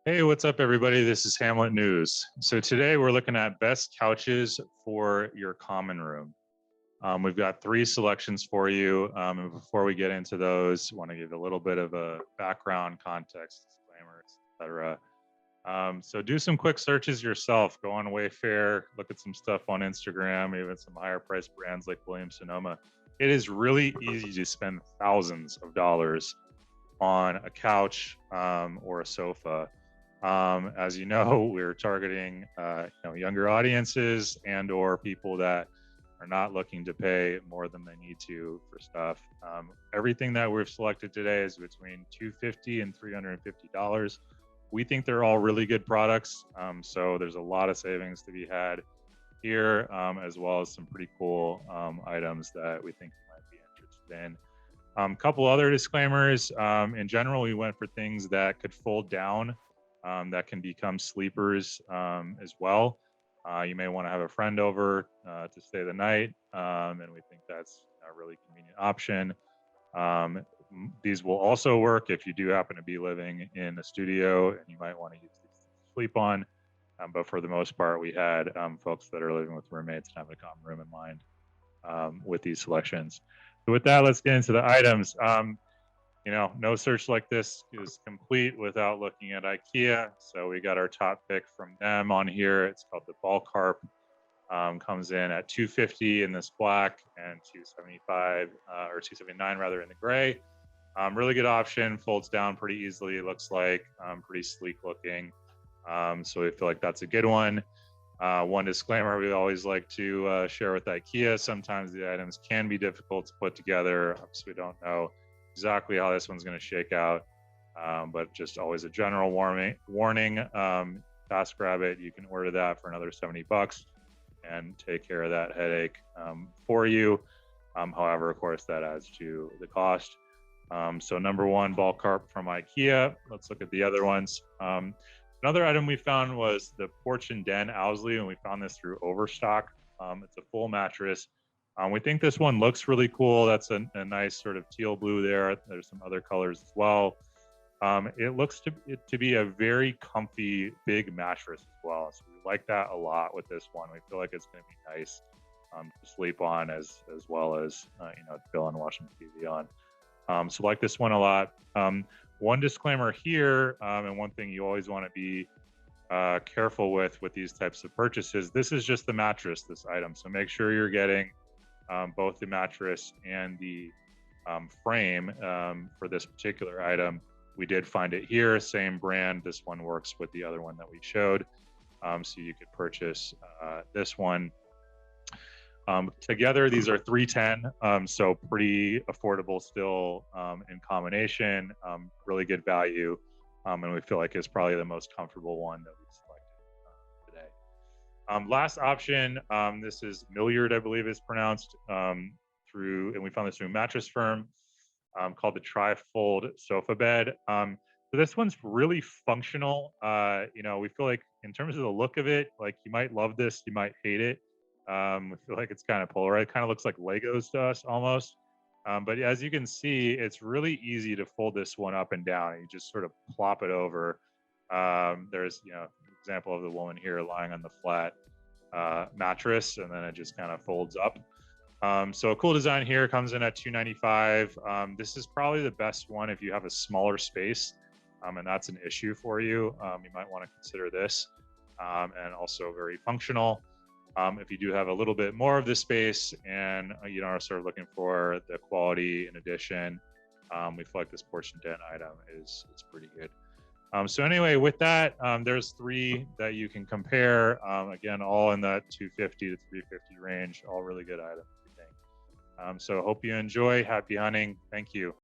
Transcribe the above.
Hey, what's up, everybody? This is Hamlet News. So today we're looking at best couches for your common room. We've got three selections for you. And before we get into those, I want to give a little bit of a background, context, disclaimers, etc. So do some quick searches yourself. Go on Wayfair, look at some stuff on Instagram, even some higher priced brands like Williams Sonoma. It is really easy to spend thousands of dollars on a couch or a sofa. As you know, we're targeting younger audiences and/or people that are not looking to pay more than they need to for stuff. Everything that we've selected today is between $250 and $350. We think they're all really good products, so there's a lot of savings to be had here, as well as some pretty cool items that we think you might be interested in. Couple other disclaimers. In general, we went for things that could fold down, that can become sleepers as well. You may want to have a friend over to stay the night, and we think that's a really convenient option. Um, these will also work if you do happen to be living in a studio and you might want to use these to sleep on. But for the most part, we had folks that are living with roommates and have a common room in mind with these selections. So with that, let's get into the items. No search like this is complete without looking at IKEA. So we got our top pick from them on here. It's called the Ball Carp. Comes in at 250 in this black and 275 or 279 rather in the gray. Really good option. Folds down pretty easily. It looks like pretty sleek looking. So we feel like that's a good one. One disclaimer we always like to share with IKEA: sometimes the items can be difficult to put together, so we don't know exactly how this one's going to shake out. But just always a general warning. TaskRabbit, you can order that for another $70 and take care of that headache for you. However, of course, that adds to the cost. So number one, Ball Carp from IKEA. Let's look at the other ones. Another item we found was the Porch and Den Owsley, and we found this through Overstock. It's a full mattress. We think this one looks really cool. That's a nice sort of teal blue there. There's some other colors as well. It looks to be a very comfy, big mattress as well. So we like that a lot with this one. We feel like it's going to be nice to sleep on as well as chill and watch some TV on. So like this one a lot. One disclaimer here, and one thing you always want to be careful with these types of purchases. This is just the mattress, this item. So make sure you're getting both the mattress and the frame for this particular item. We did find it here, same brand. This one works with the other one that we showed. So you could purchase this one. Together, these are 310, so pretty affordable still in combination. Really good value, and we feel like it's probably the most comfortable one that we've selected today. Last option, this is Milliard, I believe is pronounced, and we found this through Mattress Firm, called the Trifold Sofa Bed. So this one's really functional. We feel like in terms of the look of it, like you might love this, you might hate it. I feel like it's kind of polar. It kind of looks like Legos to us almost. But as you can see, it's really easy to fold this one up and down. You just sort of plop it over. There's, an example of the woman here lying on the flat mattress, and then it just kind of folds up. So a cool design here, comes in at $295. This is probably the best one if you have a smaller space, and that's an issue for you. You might want to consider this, and also very functional. If you do have a little bit more of the space and are sort of looking for the quality in addition, we feel like this Porch and Den item is pretty good. So anyway, with that, there's three that you can compare. Again, all in that 250 to 350 range, all really good items, we think. So hope you enjoy. Happy hunting. Thank you.